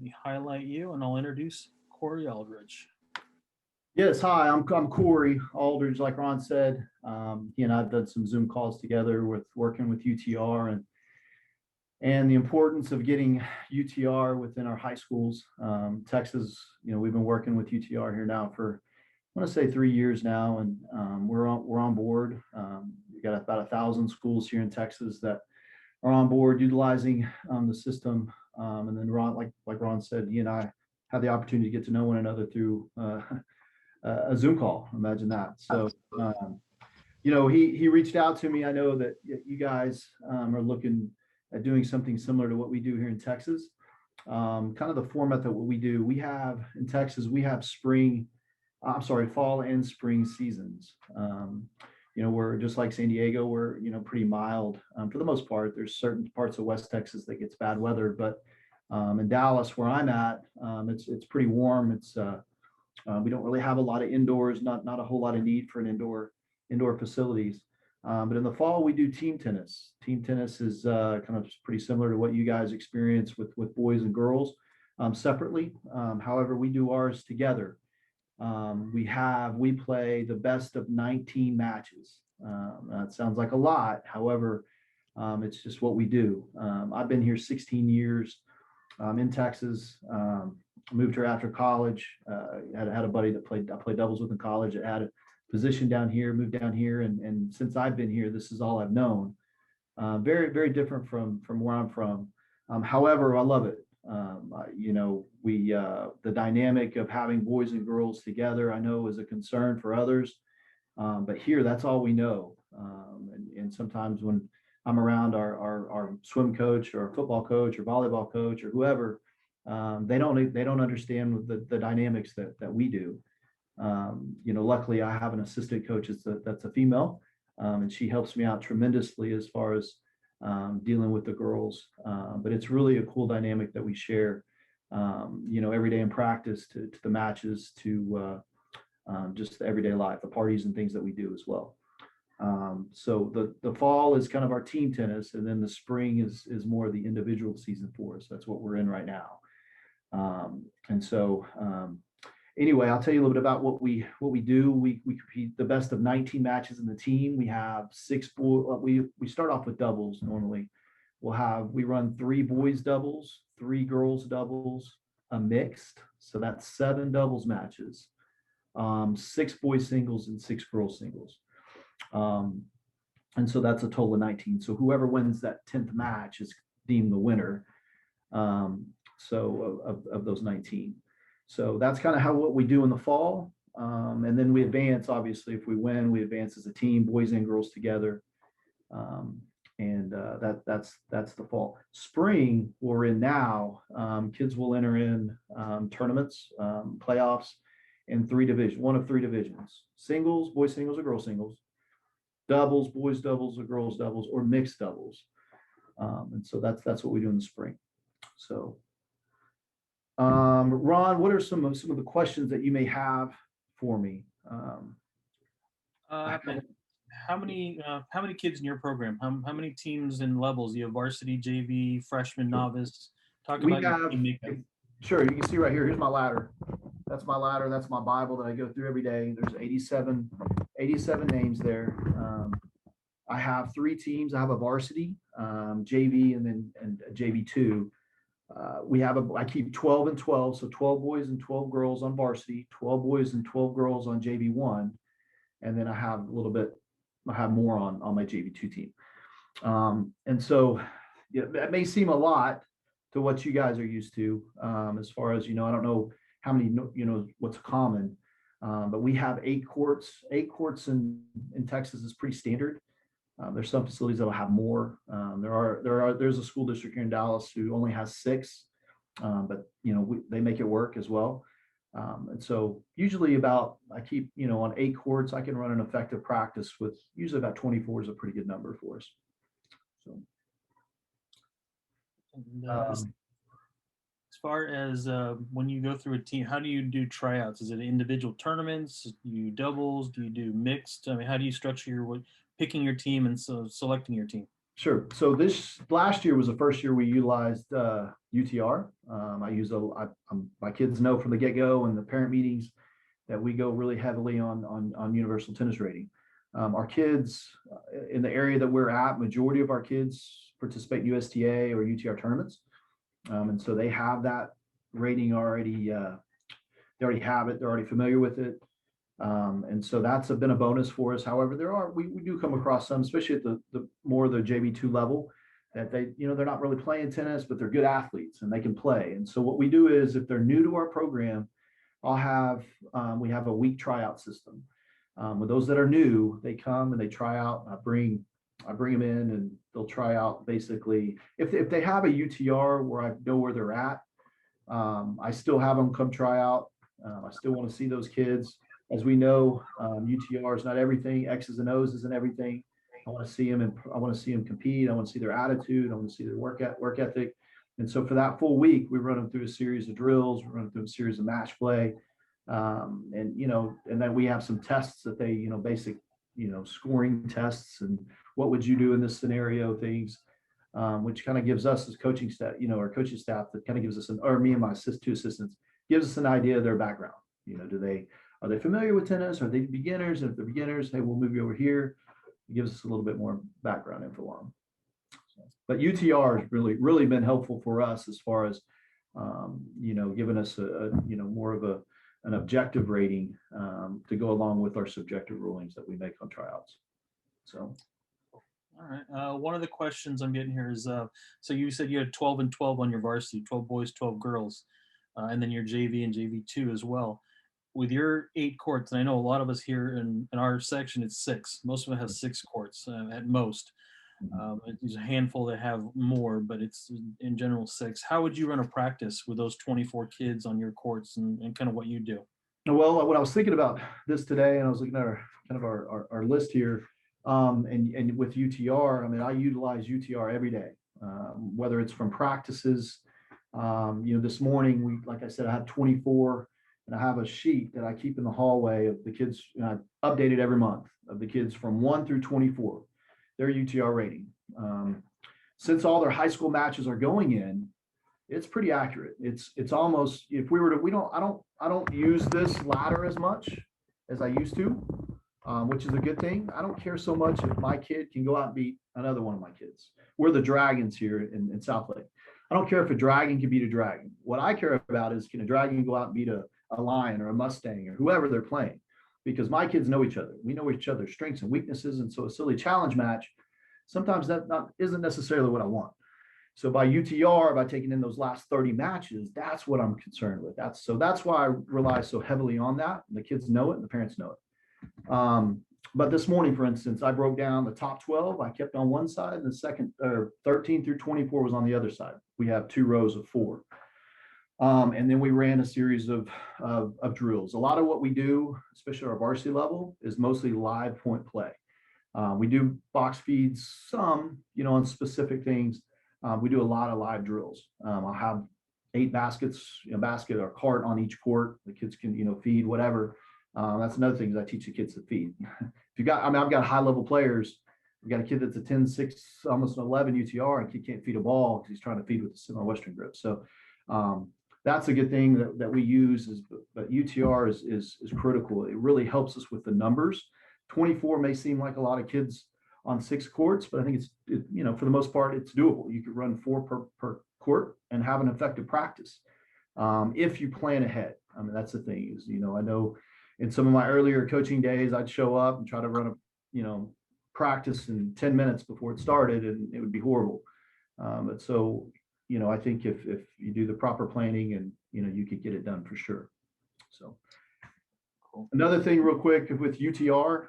Let me highlight you and I'll introduce Corey Aldridge. Yes, hi, I'm Corey Aldridge, like Ron said. He and I have done some Zoom calls together with working with UTR and the importance of getting UTR within our high schools. Texas, we've been working with UTR here now for, I want to say 3 years now, and we're on board. We've got about 1,000 schools here in Texas that are on board utilizing the system. And then Ron, like Ron said, he and I had the opportunity to get to know one another through a Zoom call. Imagine that. So, he reached out to me. I know that you guys are looking at doing something similar to what we do here in Texas. Kind of the format that what we do. We have in Texas, we have fall and spring seasons. We're just like San Diego. We're pretty mild for the most part. There's certain parts of West Texas that gets bad weather, but in Dallas, where I'm at, it's pretty warm. We don't really have a lot of indoors, not a whole lot of need for an indoor facilities. But in the fall, we do team tennis. Team tennis is kind of pretty similar to what you guys experience with boys and girls separately. However, we do ours together. We play the best of 19 matches. That sounds like a lot. However, it's just what we do. I've been here 16 years in Texas. Moved here after college. Had a buddy that I played doubles with in college. I had a position down here, moved down here, and since I've been here, this is all I've known. Very, very different from where I'm from. However, I love it. The dynamic of having boys and girls together, I know is a concern for others, but here that's all we know. And sometimes when I'm around our swim coach or football coach or volleyball coach or whoever, they don't understand the dynamics that we do. Luckily I have an assistant coach that's a female, and she helps me out tremendously as far as dealing with the girls. But it's really a cool dynamic that we share, every day in practice to the matches to just the everyday life, the parties and things that we do as well. So the fall is kind of our team tennis, and then the spring is more the individual season for us. That's what we're in right now. Anyway, I'll tell you a little bit about what we do. We compete the best of 19 matches in the team. We have we start off with doubles normally. We run 3 boys doubles, 3 girls doubles, a mixed. So that's 7 doubles matches, 6 boys singles and 6 girls singles. And so that's a total of 19. So whoever wins that 10th match is deemed the winner. Of those 19. So that's kind of what we do in the fall. And then we advance, obviously, if we win, we advance as a team, boys and girls together. That's the fall. Spring, we're in now, kids will enter in tournaments, playoffs in one of 3 divisions: singles, boys singles or girls singles, doubles, boys doubles or girls doubles, or mixed doubles. And so that's what we do in the spring. So Ron, what are some of the questions that you may have for me? How many kids in your program? How many teams and levels? You have varsity, JV, freshman, novice. Talk about your team makeup. Sure, you can see right here. Here's my ladder. That's my ladder. That's my Bible that I go through every day. There's 87 names there. I have 3 teams. I have a varsity, JV, and JV2. I keep 12 and 12, so 12 boys and 12 girls on varsity, 12 boys and 12 girls on JV1, and then I have more on my JV2 team. And so that may seem a lot to what you guys are used to, as far as, I don't know how many, what's common, but we have 8 courts. 8 courts in Texas is pretty standard. There's some facilities that will have more. There's a school district here in Dallas who only has 6, but they make it work as well. And so usually I keep on 8 courts, I can run an effective practice with usually about 24 is a pretty good number for us. So. As far as when you go through a team, how do you do tryouts? Is it individual tournaments? Do you doubles? Do you do mixed? I mean, how do you structure picking your team and selecting your team? Sure. So this last year was the first year we utilized UTR. My kids know from the get-go and the parent meetings that we go really heavily on universal tennis rating. Our kids in the area that we're at, majority of our kids participate in USTA or UTR tournaments. And so they have that rating already. They already have it. They're already familiar with it. And so that's been a bonus for us. However, we do come across some, especially at the more the JV2 level, that they're not really playing tennis, but they're good athletes and they can play. And so what we do is, if they're new to our program, we have a week tryout system. With those that are new, they come and they try out. I bring them in and they'll try out. Basically, if they have a UTR where I know where they're at, I still have them come try out. I still want to see those kids. As we know, UTR is not everything. X's and O's isn't everything. I want to see them, and I want to see them compete. I want to see their attitude. I want to see their work ethic. And so for that full week, we run them through a series of drills. We run them through a series of match play, and then we have some tests that they, basic, scoring tests and what would you do in this scenario things, which kind of gives us as coaching staff, our coaching staff, that kind of gives us or me and my two assistants, gives us an idea of their background. Are they familiar with tennis? Are they beginners? And if they're beginners, hey, we'll move you over here. It gives us a little bit more background info on them. But UTR has really been helpful for us as far as, giving us more of an objective rating to go along with our subjective rulings that we make on tryouts. So. All right. One of the questions I'm getting here is, so you said you had 12 and 12 on your varsity, 12 boys, 12 girls, and then your JV and JV2 as well. With your 8 courts, and I know a lot of us here in our section, it's 6. Most of them have 6 courts at most. There's a handful that have more, but it's in general 6. How would you run a practice with those 24 kids on your courts and kind of what you do? Well, when I was thinking about this today, and I was looking at our list here, and with UTR, I mean, I utilize UTR every day, whether it's from practices. This morning, like I said, I had 24. And I have a sheet that I keep in the hallway of the kids, I update it every month, of the kids from 1 through 24, their UTR rating. Since all their high school matches are going in, it's pretty accurate. It's almost, if we were to, I don't use this ladder as much as I used to, which is a good thing. I don't care so much if my kid can go out and beat another one of my kids. We're the Dragons here in Southlake. I don't care if a dragon can beat a dragon. What I care about is, can a dragon go out and beat a lion or a Mustang or whoever they're playing, because my kids know each other. We know each other's strengths and weaknesses. And so a silly challenge match, sometimes that isn't necessarily what I want. So by UTR, by taking in those last 30 matches, that's what I'm concerned with. That's why I rely so heavily on that. And the kids know it and the parents know it. But this morning, for instance, I broke down the top 12. I kept on one side, and the second, or 13 through 24 was on the other side. We have 2 rows of 4. And then we ran a series of drills. A lot of what we do, especially our varsity level, is mostly live point play. We do box feeds some, on specific things. We do a lot of live drills. I'll have 8 baskets, basket or cart on each court. The kids can, feed whatever. That's another thing is I teach the kids to feed. I've got high level players. We've got a kid that's a 10, 6, almost an 11 UTR, and he can't feed a ball because he's trying to feed with the semi-western grip. So that's a good thing that we use, but UTR is critical. It really helps us with the numbers. 24 may seem like a lot of kids on 6 courts, but I think for the most part, it's doable. You could run 4 per court and have an effective practice if you plan ahead. I mean, that's the thing is, I know in some of my earlier coaching days, I'd show up and try to run a, practice in 10 minutes before it started, and it would be horrible. But so, I think if you do the proper planning, and, you could get it done for sure. So cool. Another thing real quick with UTR,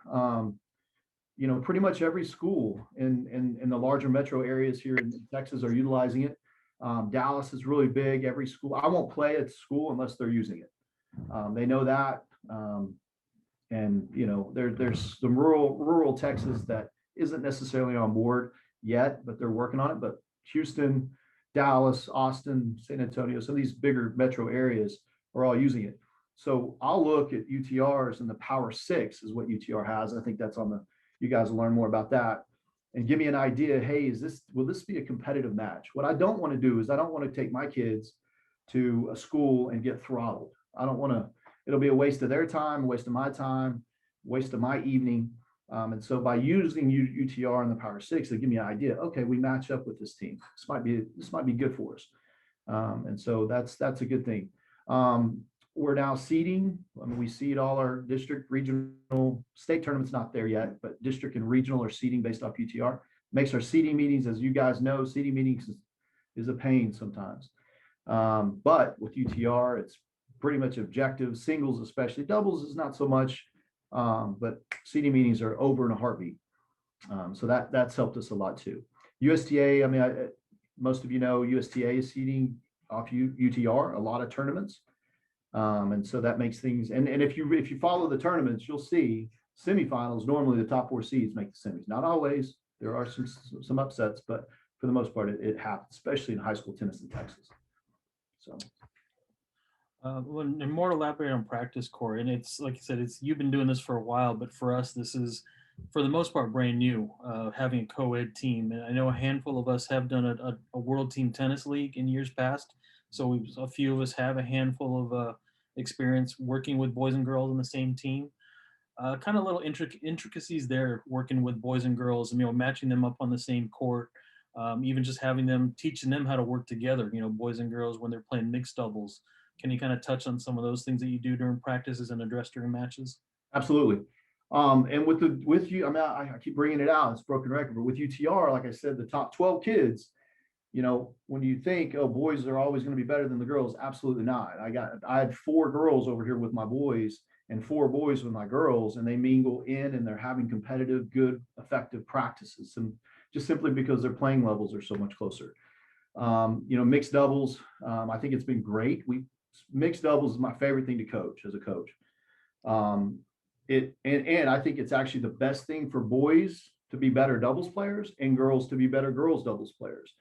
pretty much every school in the larger metro areas here in Texas are utilizing it. Dallas is really big. Every school, I won't play at school unless they're using it. They know that. And there's some rural Texas that isn't necessarily on board yet, but they're working on it. But Houston, Dallas, Austin, San Antonio, some of these bigger metro areas are all using it. So I'll look at UTRs, and the Power 6 is what UTR has. I think that's on you guys will learn more about that. and give me an idea. Hey, will this be a competitive match? What I don't want to do is I don't want to take my kids to a school and get throttled. I don't want to. It'll be a waste of their time, a waste of my time, waste of my evening. And so by using UTR and the Power Six, they give me an idea. Okay, we match up with this team. This might be good for us. And so that's a good thing. We're now seeding. I mean, we seed all our district, regional, state tournaments not there yet, but district and regional are seeding based off UTR. Makes our seeding meetings, as you guys know, seeding meetings is a pain sometimes. But with UTR, it's pretty much objective. Singles, especially doubles, is not so much. But seeding meetings are over in a heartbeat. So that's helped us a lot too. USTA, I mean, most of you know USTA is seeding off UTR, a lot of tournaments. And so that makes things, and if you follow the tournaments, you'll see semifinals, normally the top 4 seeds make the semis. Not always. There are some upsets, but for the most part, it happens, especially in high school tennis in Texas. So. And more to elaborate on practice, Corey, and it's like you said, you've been doing this for a while, but for us, this is for the most part brand new. Having a co-ed team, and I know a handful of us have done a world team tennis league in years past, so a few of us have a handful of experience working with boys and girls on the same team. Kind of little intricacies there, working with boys and girls, and matching them up on the same court. Even just teaching them how to work together. Boys and girls when they're playing mixed doubles. Can you kind of touch on some of those things that you do during practices and address during matches? Absolutely. And with you, I mean, I keep bringing it out. It's broken record, but with UTR, like I said, the top 12 kids, when you think, oh, boys are always going to be better than the girls, absolutely not. I had 4 girls over here with my boys and 4 boys with my girls, and they mingle in and they're having competitive, good, effective practices, and just simply because their playing levels are so much closer. Mixed doubles, I think it's been great. Mixed doubles is my favorite thing to coach as a coach. And I think it's actually the best thing for boys to be better doubles players and girls to be better girls doubles players.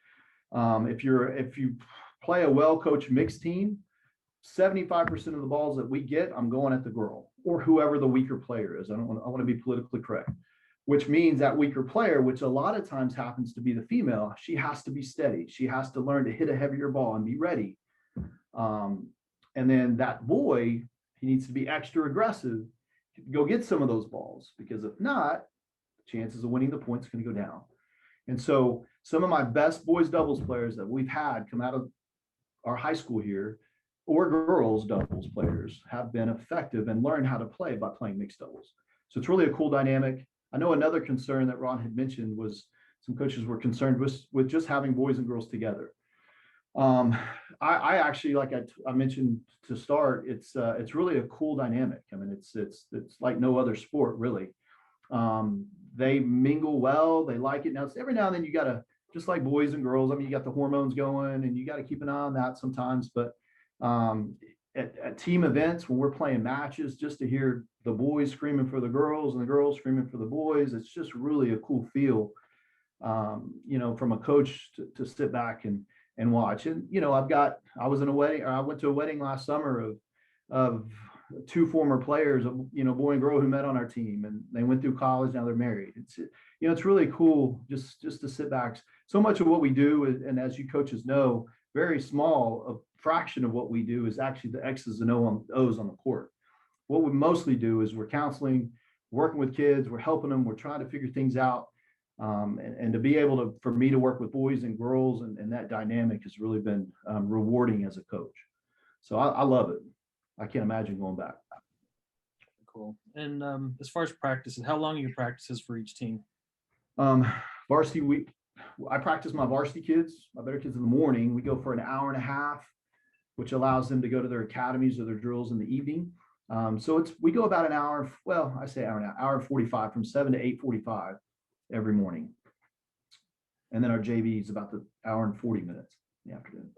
If you play a well-coached mixed team, 75% of the balls that we get, I'm going at the girl or whoever the weaker player is. I want to be politically correct, which means that weaker player, which a lot of times happens to be the female, she has to be steady. She has to learn to hit a heavier ball and be ready. And then that boy, he needs to be extra aggressive to go get some of those balls, because if not, chances of winning the points are going to go down. And so some of my best boys doubles players that we've had come out of our high school here, or girls doubles players, have been effective and learned how to play by playing mixed doubles. So it's really a cool dynamic. I know another concern that Ron had mentioned was some coaches were concerned with just having boys and girls together. I actually, like I mentioned to start, it's really a cool dynamic. I mean, it's like no other sport really. They mingle well. They like it. Now, it's every now and then you got to, just like boys and girls, I mean, you got the hormones going and you got to keep an eye on that sometimes. But at team events, when we're playing matches, just to hear the boys screaming for the girls and the girls screaming for the boys, it's just really a cool feel, from a coach to sit back and watch. And, I was in a wedding, or I went to a wedding last summer of 2 former players, boy and girl who met on our team, and they went through college. Now they're married. It's really cool just to sit back. So much of what we do, and as you coaches know, very small, a fraction of what we do is actually the X's and O's on the court. What we mostly do is we're counseling, working with kids, we're helping them, we're trying to figure things out. And to be able for me to work with boys and girls and that dynamic has really been rewarding as a coach. So I love it. I can't imagine going back. Cool. And as far as practices, how long are your practices for each team? Varsity week. I practice my varsity kids, my better kids, in the morning. We go for an hour and a half, which allows them to go to their academies or their drills in the evening. So we go about an hour. Well, I say hour and 45, from 7 to 8:45 every morning. And then our JV is about the hour and 40 minutes in the afternoon.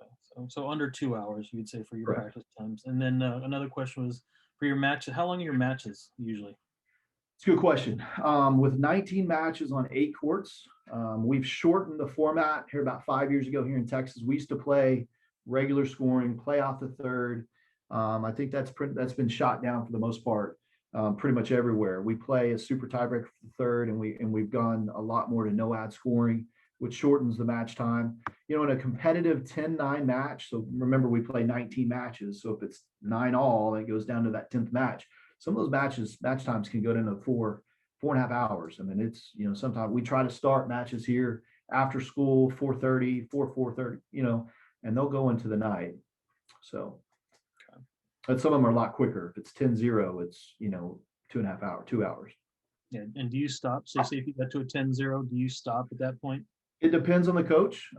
So under 2 hours, you would say, for your Correct. practice times. And then another question was, for your matches, how long are your matches usually? It's a good question. With 19 matches on 8 courts, we've shortened the format here about 5 years ago here in Texas. We used to play regular scoring, play off the third. I think that's been shot down for the most part. pretty much everywhere. We play a super tiebreaker for the third, and we've gone a lot more to no ad scoring, which shortens the match time. You know, in a competitive 10-9 match, so remember we play 19 matches. So if it's 9-all, it goes down to that 10th match. Some of those match times can go down to 4.5 hours. I mean, it's, you know, sometimes we try to start matches here after school, 4:30, 4:30, you know, and they'll go into the night. So, but some of them are a lot quicker. If it's 10-0, it's, you know, 2.5 hours, 2 hours. Yeah. And do you stop? So say if you got to a 10-0, do you stop at that point? It depends on the coach.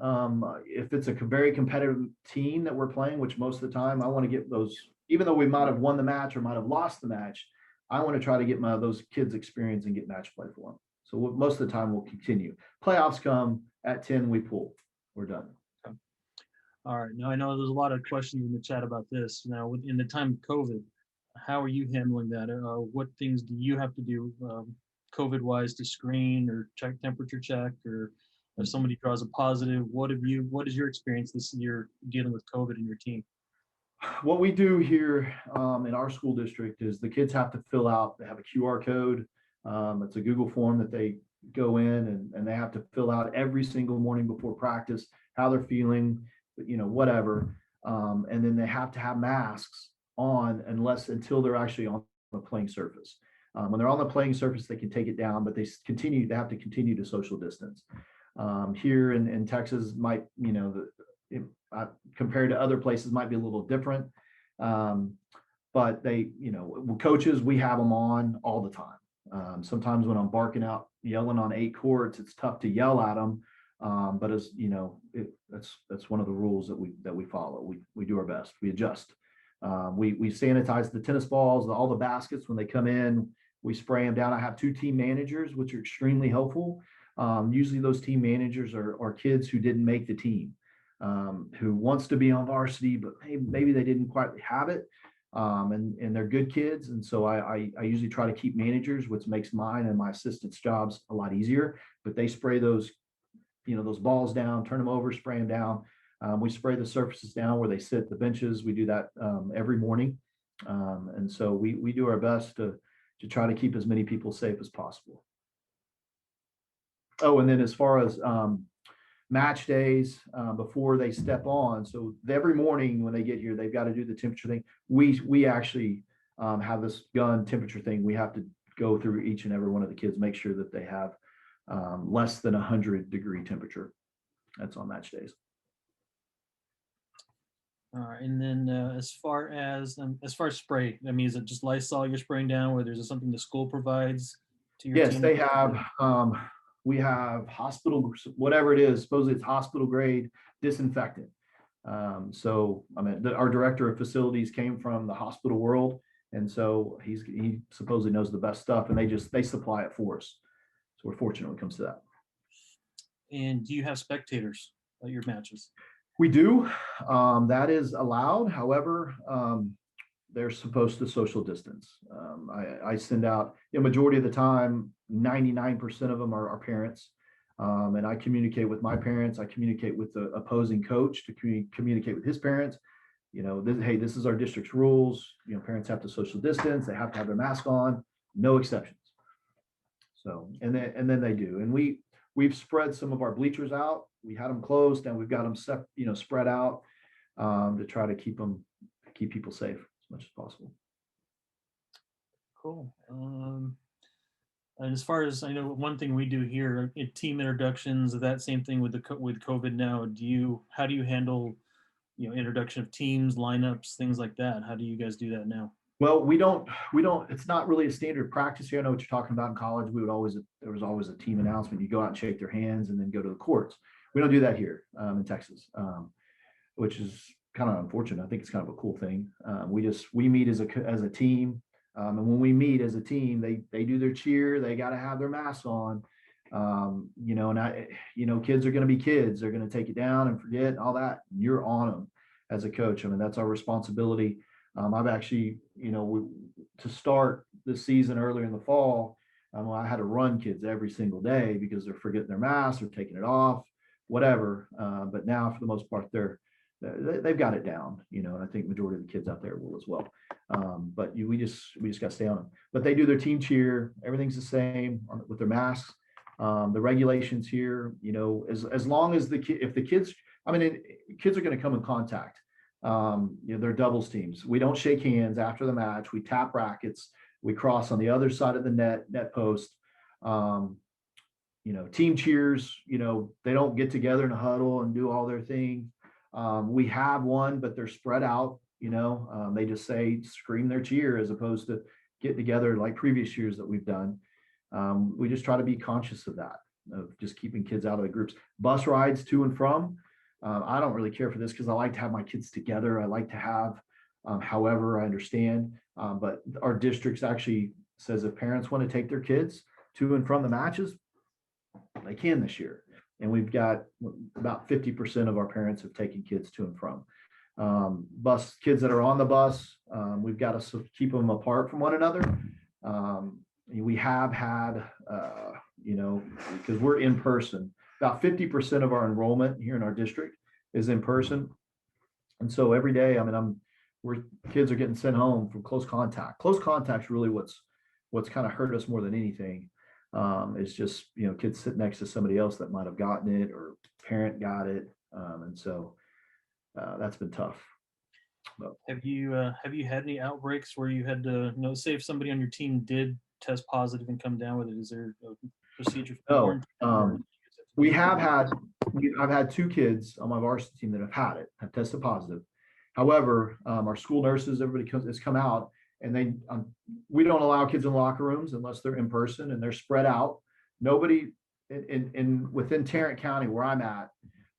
If it's a very competitive team that we're playing, which most of the time I want to get those, even though we might have won the match or might have lost the match, I want to try to get those kids experience and get match play for them. So most of the time we'll continue. Playoffs come at 10, we pull. We're done. Okay. All right. Now I know there's a lot of questions in the chat about this. Now, in the time of COVID, how are you handling that? What things do you have to do COVID-wise to screen or check temperature check, or if somebody draws a positive, what is your experience this year dealing with COVID in your team? What we do here in our school district is the kids have to fill out, they have a QR code. It's a Google form that they go in and they have to fill out every single morning before practice, how they're feeling, you know, whatever. And then they have to have masks on until they're actually on the playing surface. When they're on the playing surface, they can take it down, but they have to continue to social distance. Here in Texas might, you know, compared to other places might be a little different. But they, you know, coaches, we have them on all the time. Sometimes when I'm barking out, yelling on 8 courts, it's tough to yell at them. But as you know, that's one of the rules that we follow. We do our best. We adjust. We sanitize the tennis balls, all the baskets when they come in. We spray them down. I have 2 team managers, which are extremely helpful. Usually those team managers are kids who didn't make the team, who wants to be on varsity, but maybe they didn't quite have it. And they're good kids. And so I usually try to keep managers, which makes mine and my assistants' jobs a lot easier. But they spray those, you know, those balls down, turn them over, spray them down. We spray the surfaces down where they sit, the benches. We do that every morning. And so we do our best to try to keep as many people safe as possible. Oh, and then as far as match days before they step on, so every morning when they get here, they've got to do the temperature thing. We actually have this gun temperature thing. We have to go through each and every one of the kids, make sure that they have less than 100-degree temperature. That's on match days. All right, and then as far as spray, I mean, is it just Lysol you're spraying down, or there's something the school provides to your team? Yes, they have. We have hospital, whatever it is, supposedly it's hospital grade disinfectant. So I mean, our director of facilities came from the hospital world, and so he supposedly knows the best stuff, and they supply it for us. So we're fortunate when it comes to that. And do you have spectators at your matches? We do. That is allowed. However, they're supposed to social distance. I send out, you know, majority of the time, 99% of them are parents. And I communicate with my parents. I communicate with the opposing coach to communicate with his parents. You know, hey, this is our district's rules. You know, parents have to social distance. They have to have their mask on. No exceptions. So, and then they do. And we've spread some of our bleachers out. We had them closed, and we've got them spread out to try to keep people safe as much as possible. Cool. And as far as I know, one thing we do here at team introductions, that same thing with COVID now. How do you handle, you know, introduction of teams, lineups, things like that? How do you guys do that now? Well, we don't, it's not really a standard practice here. I know what you're talking about in college. There was always a team announcement. You go out and shake their hands and then go to the courts. We don't do that here in Texas, which is kind of unfortunate. I think it's kind of a cool thing. We meet as a team. And when we meet as a team, they do their cheer. They got to have their masks on, you know, and kids are going to be kids. They're going to take it down and forget and all that. You're on them as a coach. I mean, that's our responsibility. I've actually, you know, to start the season earlier in the fall, I had to run kids every single day because they're forgetting their masks or taking it off, whatever. But now, for the most part, they're they've got it down, and I think majority of the kids out there will as well. But we just got to stay on them. But they do their team cheer. Everything's the same with their masks. The regulations here, as long as if the kids, kids are going to come in contact. They're doubles teams. We don't shake hands after the match. We tap rackets. We cross on the other side of the net post. Team cheers, they don't get together in a huddle and do all their thing. We have one, but they're spread out, they just scream their cheer as opposed to get together like previous years that we've done. We just try to be conscious of that, of just keeping kids out of the groups. Bus rides to and from. I don't really care for this because I like to have my kids together. I like to have, however, I understand. But our districts actually says if parents want to take their kids to and from the matches, they can this year. And we've got about 50% of our parents have taken kids to and from. Bus kids that are on the bus, we've got to keep them apart from one another. We have had, because we're in person, about 50% of our enrollment here in our district is in person. And so every day, kids are getting sent home from close contact. Close contact is really what's kind of hurt us more than anything. It's just, kids sit next to somebody else that might have gotten it or parent got it. And so that's been tough. But have you had any outbreaks where you had to, say if somebody on your team did test positive and come down with it? Is there a procedure for I've had 2 kids on my varsity team that have tested positive. However, our school nurses, everybody has come out, and we don't allow kids in locker rooms unless they're in person and they're spread out. Nobody within Tarrant County where I'm at,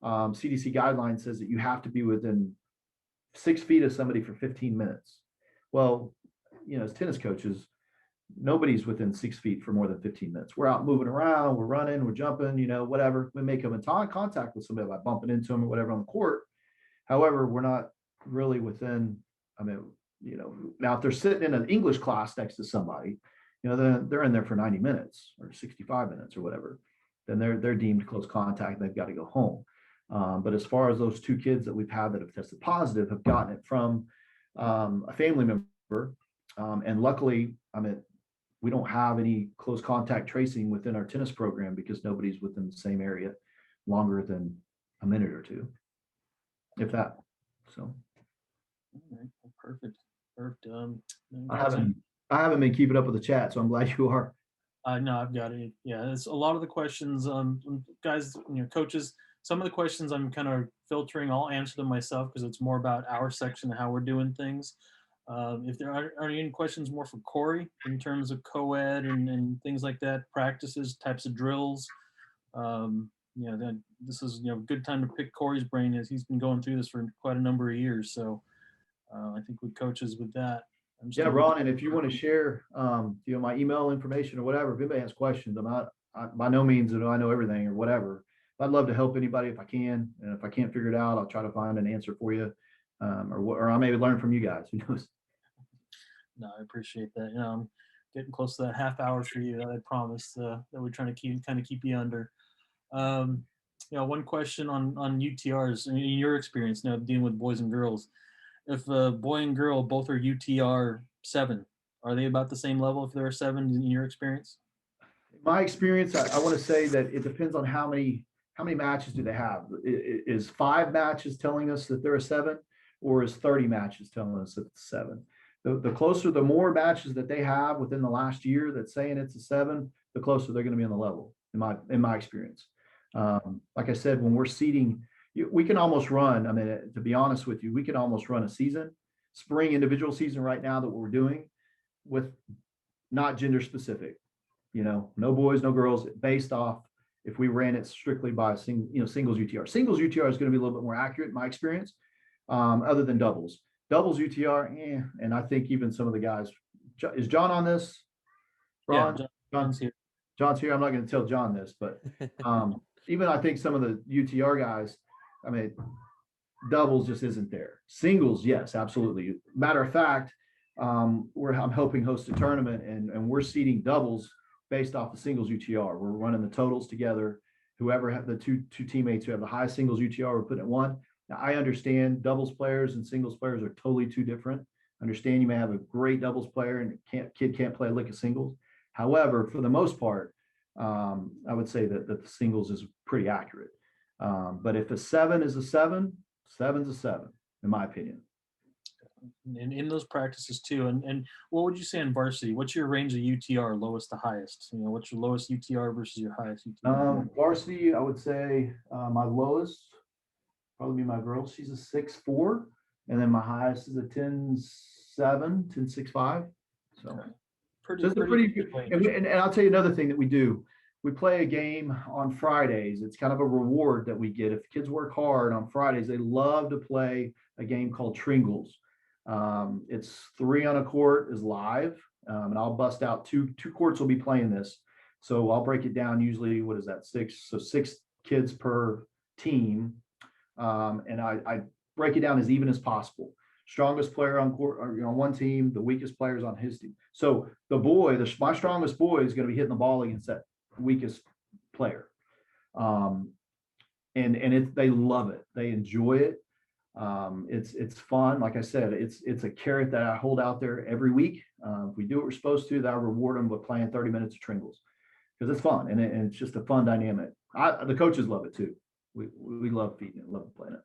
CDC guideline says that you have to be within 6 feet of somebody for 15 minutes. Well, as tennis coaches, nobody's within 6 feet for more than 15 minutes. We're out moving around, we're running, we're jumping, whatever. We may come in contact with somebody by bumping into them or whatever on the court. However, we're not really within, now if they're sitting in an English class next to somebody, they're in there for 90 minutes or 65 minutes or whatever, then they're deemed close contact. They've got to go home. But as far as those 2 kids that we've had that have tested positive, have gotten it from a family member. And luckily, we don't have any close contact tracing within our tennis program because nobody's within the same area longer than a minute or 2, if that. So. All right. Perfect. I haven't been keeping up with the chat, so I'm glad you are. No, I've got it. Yeah, it's a lot of the questions, guys, coaches. Some of the questions I'm kind of filtering. I'll answer them myself because it's more about our section and how we're doing things. If there are any questions more for Corey in terms of co-ed and things like that, practices, types of drills, then this is a good time to pick Corey's brain as he's been going through this for quite a number of years. So I think with coaches with that. Yeah, Ron, and if you want to share, my email information or whatever, if anybody has questions, by no means do I know everything or whatever. I'd love to help anybody if I can, and if I can't figure it out, I'll try to find an answer for you, or I maybe learn from you guys. Who knows? No, I appreciate that. I'm getting close to that half hour for you that I promised that we're trying to keep you under. One question on UTRs in your experience now dealing with boys and girls. If a boy and girl both are UTR 7, are they about the same level if they're 7 in your experience? My experience, I want to say that it depends on how many matches do they have. Is 5 matches telling us that they're a 7, or is 30 matches telling us that it's 7? The more matches that they have within the last year that's saying it's a 7, the closer they're going to be on the level, in my experience. Like I said, when we're seeding, we can almost run, to be honest with you, we can almost run a season, spring individual season right now that we're doing with not gender specific, no boys, no girls, based off if we ran it strictly by singles UTR. Singles UTR is going to be a little bit more accurate in my experience, other than doubles. Doubles UTR, and I think even some of the guys, is John on this? Ron? Yeah, John's here. John's here. I'm not going to tell John this, but even I think some of the UTR guys, doubles just isn't there. Singles, yes, absolutely. Matter of fact, I'm helping host a tournament, and we're seeding doubles based off the singles UTR. We're running the totals together. Whoever have the two teammates who have the highest singles UTR, we're putting at 1. Now, I understand doubles players and singles players are totally two different. Understand you may have a great doubles player and kid can't play a lick of singles. However, for the most part, I would say that the singles is pretty accurate. But if a seven is a seven, seven's a seven, in my opinion. And in those practices too. And what would you say in varsity? What's your range of UTR, lowest to highest? What's your lowest UTR versus your highest UTR? Varsity, I would say my lowest probably be my girl. She's a 6'4", and then my highest is a 10'7", 10'6'5". So, Okay. so it's a pretty good. And I'll tell you another thing that we do. We play a game on Fridays. It's kind of a reward that we get. If kids work hard on Fridays, they love to play a game called Tringles. It's 3 on a court is live, and I'll bust out two courts will be playing this. So I'll break it down. Usually, what is that? 6. So 6 kids per team, and I break it down as even as possible. Strongest player on court, on one team, the weakest players on his team. So my strongest boy is going to be hitting the ball against that weakest player. And they love it. They enjoy it. It's fun. Like I said, it's a carrot that I hold out there every week. If we do what we're supposed to, that I reward them with playing 30 minutes of Tringles because it's fun and it's just a fun dynamic. The coaches love it too. We love feeding it, love playing it.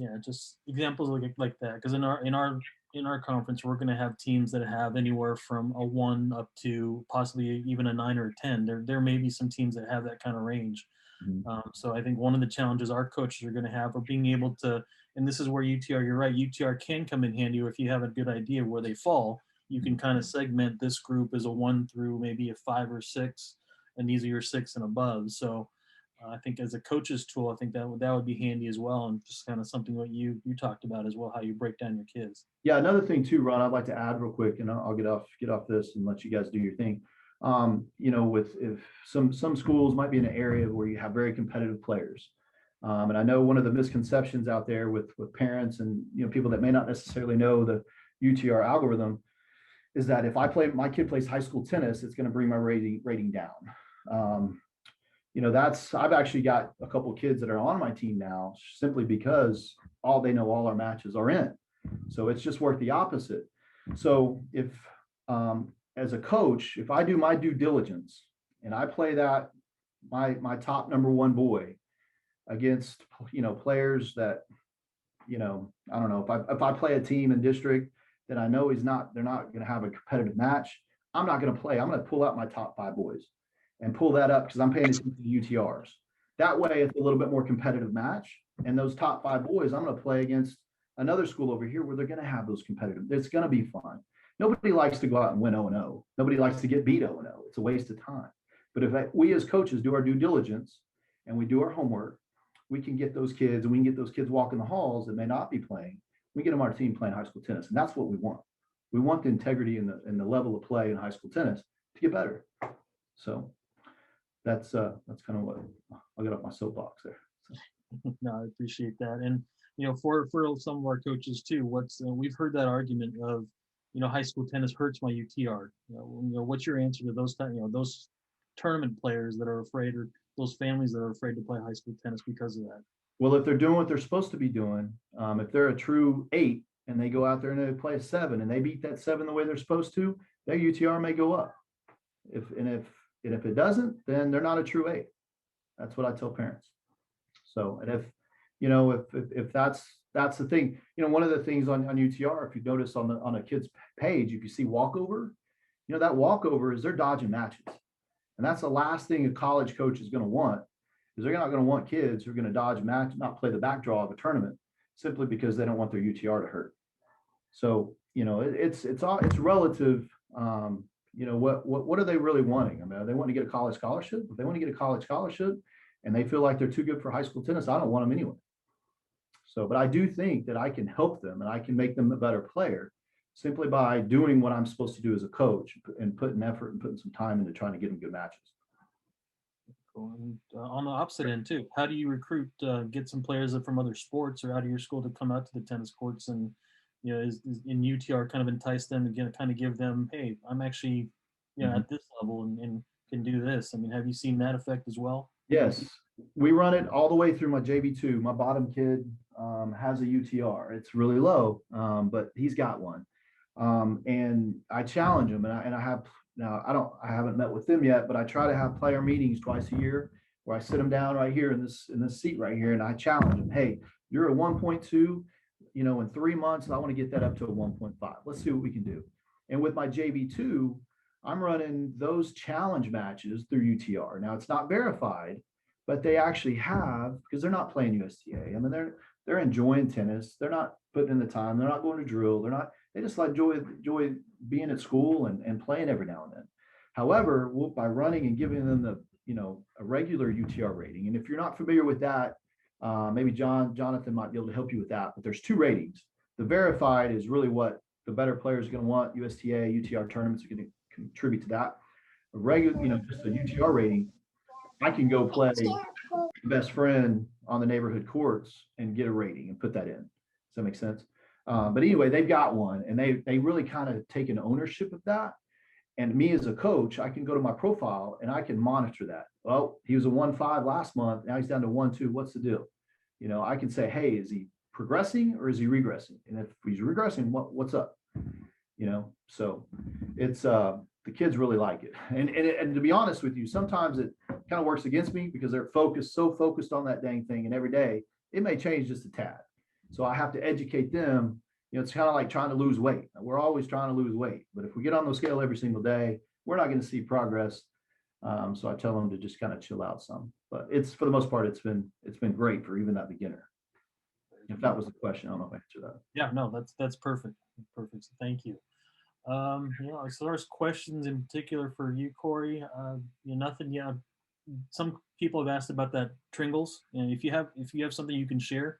Yeah, just examples like that. Because in our conference, we're going to have teams that have anywhere from a 1 up to possibly even a 9 or a 10. There may be some teams that have that kind of range. Mm-hmm. So I think one of the challenges our coaches are going to have are being able to, and this is where UTR, you're right, UTR can come in handy if you have a good idea where they fall. You can kind of segment this group as a 1 through maybe a 5 or 6, and these are your 6 and above. So I think as a coach's tool, I think that would be handy as well, and just kind of something what you talked about as well, how you break down your kids. Yeah, another thing too, Ron, I'd like to add real quick, and I'll get off this and let you guys do your thing. With if some schools might be in an area where you have very competitive players, and I know one of the misconceptions out there with parents and people that may not necessarily know the UTR algorithm is that if my kid plays high school tennis, it's going to bring my rating down. I've actually got a couple of kids that are on my team now simply because all our matches are in. So it's just worked the opposite. So if as a coach, if I do my due diligence and I play that my top number 1 boy against players that I don't know, if I play a team in district that I know they're not going to have a competitive match, I'm not going to play. I'm going to pull out my top 5 boys and pull that up because I'm paying attention to UTRs. That way, it's a little bit more competitive match. And those top 5 boys, I'm going to play against another school over here where they're going to have those competitive. It's going to be fun. Nobody likes to go out and win 0-0. Nobody likes to get beat 0-0. It's a waste of time. But if we as coaches do our due diligence and we do our homework, we can get those kids and we can get those kids walking the halls that may not be playing. We get them our team playing high school tennis. And that's what we want. We want the integrity and the level of play in high school tennis to get better. So that's kind of what I'll get off my soapbox there. So. No, I appreciate that. And, for some of our coaches too, we've heard that argument of, high school tennis hurts my UTR. What's your answer to those those tournament players that are afraid, or those families that are afraid to play high school tennis because of that? Well, if they're doing what they're supposed to be doing, if they're a true 8 and they go out there and they play a 7 and they beat that 7 the way they're supposed to, their UTR may go up. If it doesn't, then they're not a true 8. That's what I tell parents. So, and if that's the thing, one of the things on UTR, if you notice on a kid's page, if you see walkover, that walkover is they're dodging matches. And that's the last thing a college coach is going to want, is they're not going to want kids who are going to dodge match, not play the backdraw of a tournament simply because they don't want their UTR to hurt. So, it's relative. What are they really wanting? I mean, are they wanting to get a college scholarship? If they want to get a college scholarship and they feel like they're too good for high school tennis, I don't want them anyway. So, but I do think that I can help them and I can make them a better player simply by doing what I'm supposed to do as a coach and putting effort and putting some time into trying to get them good matches. Cool. And on the opposite end too, how do you recruit, get some players from other sports or out of your school to come out to the tennis courts and, is in UTR kind of entice them again, kind of give them, hey, I'm actually, at this level and can do this. I mean, have you seen that effect as well? Yes, we run it all the way through my JV2. My bottom kid has a UTR. It's really low, but he's got one. And I challenge him, and I have now. I haven't met with them yet, but I try to have player meetings twice a year where I sit them down right here in this seat right here, and I challenge them. Hey, you're a 1.2. In 3 months, I want to get that up to a 1.5. Let's see what we can do. And with my JV2, I'm running those challenge matches through UTR. Now it's not verified, but they actually have, because they're not playing USTA. I mean, they're enjoying tennis. They're not putting in the time. They're not going to drill. They just like enjoy being at school and playing every now and then. However, by running and giving them a regular UTR rating, and if you're not familiar with that, maybe Jonathan might be able to help you with that. But there's two ratings. The verified is really what the better players are going to want. USTA, UTR tournaments are going to contribute to that. A regular, just a UTR rating, I can go play best friend on the neighborhood courts and get a rating and put that in. Does that make sense? But anyway, they've got one, and they really kind of take an ownership of that. And me as a coach, I can go to my profile and I can monitor that. Well, he was a 1.5 last month. Now he's down to 1.2. What's the deal? I can say, hey, is he progressing or is he regressing? And if he's regressing, what's up? So it's the kids really like it. And to be honest with you, sometimes it kind of works against me because they're so focused on that dang thing, and every day it may change just a tad. So I have to educate them. It's kind of like trying to lose weight. We're always trying to lose weight, but if we get on the scale every single day, we're not going to see progress. So I tell them to just kind of chill out some. But it's, for the most part, it's been great for even that beginner. If that was the question, I don't know if I answered that. Yeah, no, that's perfect. Perfect. So thank you. As far as questions in particular for you, Corey, nothing. Yeah, some people have asked about that Tringles, and if you have something you can share,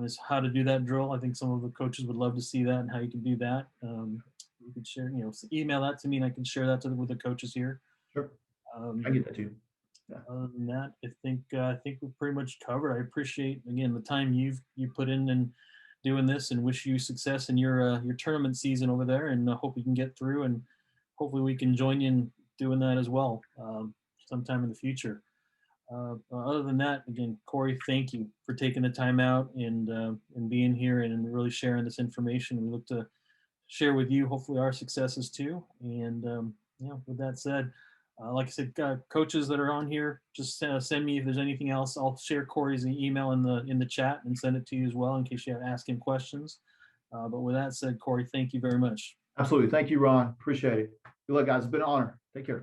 is how to do that drill. I think some of the coaches would love to see that and how you can do that. You can share, email that to me, and I can share that with the coaches here. Sure, I get that too. Yeah. Other than that, I think we're pretty much covered. I appreciate again the time you put in and doing this, and wish you success in your tournament season over there, and hope we can get through, and hopefully we can join you in doing that as well sometime in the future. Other than that, again, Corey, thank you for taking the time out and being here and really sharing this information. We look to share with you hopefully our successes too. And with that said, like I said, coaches that are on here, just send me if there's anything else. I'll share Corey's email in the chat and send it to you as well in case you have to ask him questions. But with that said, Corey, thank you very much. Absolutely. Thank you, Ron. Appreciate it. Good luck, guys. It's been an honor. Take care.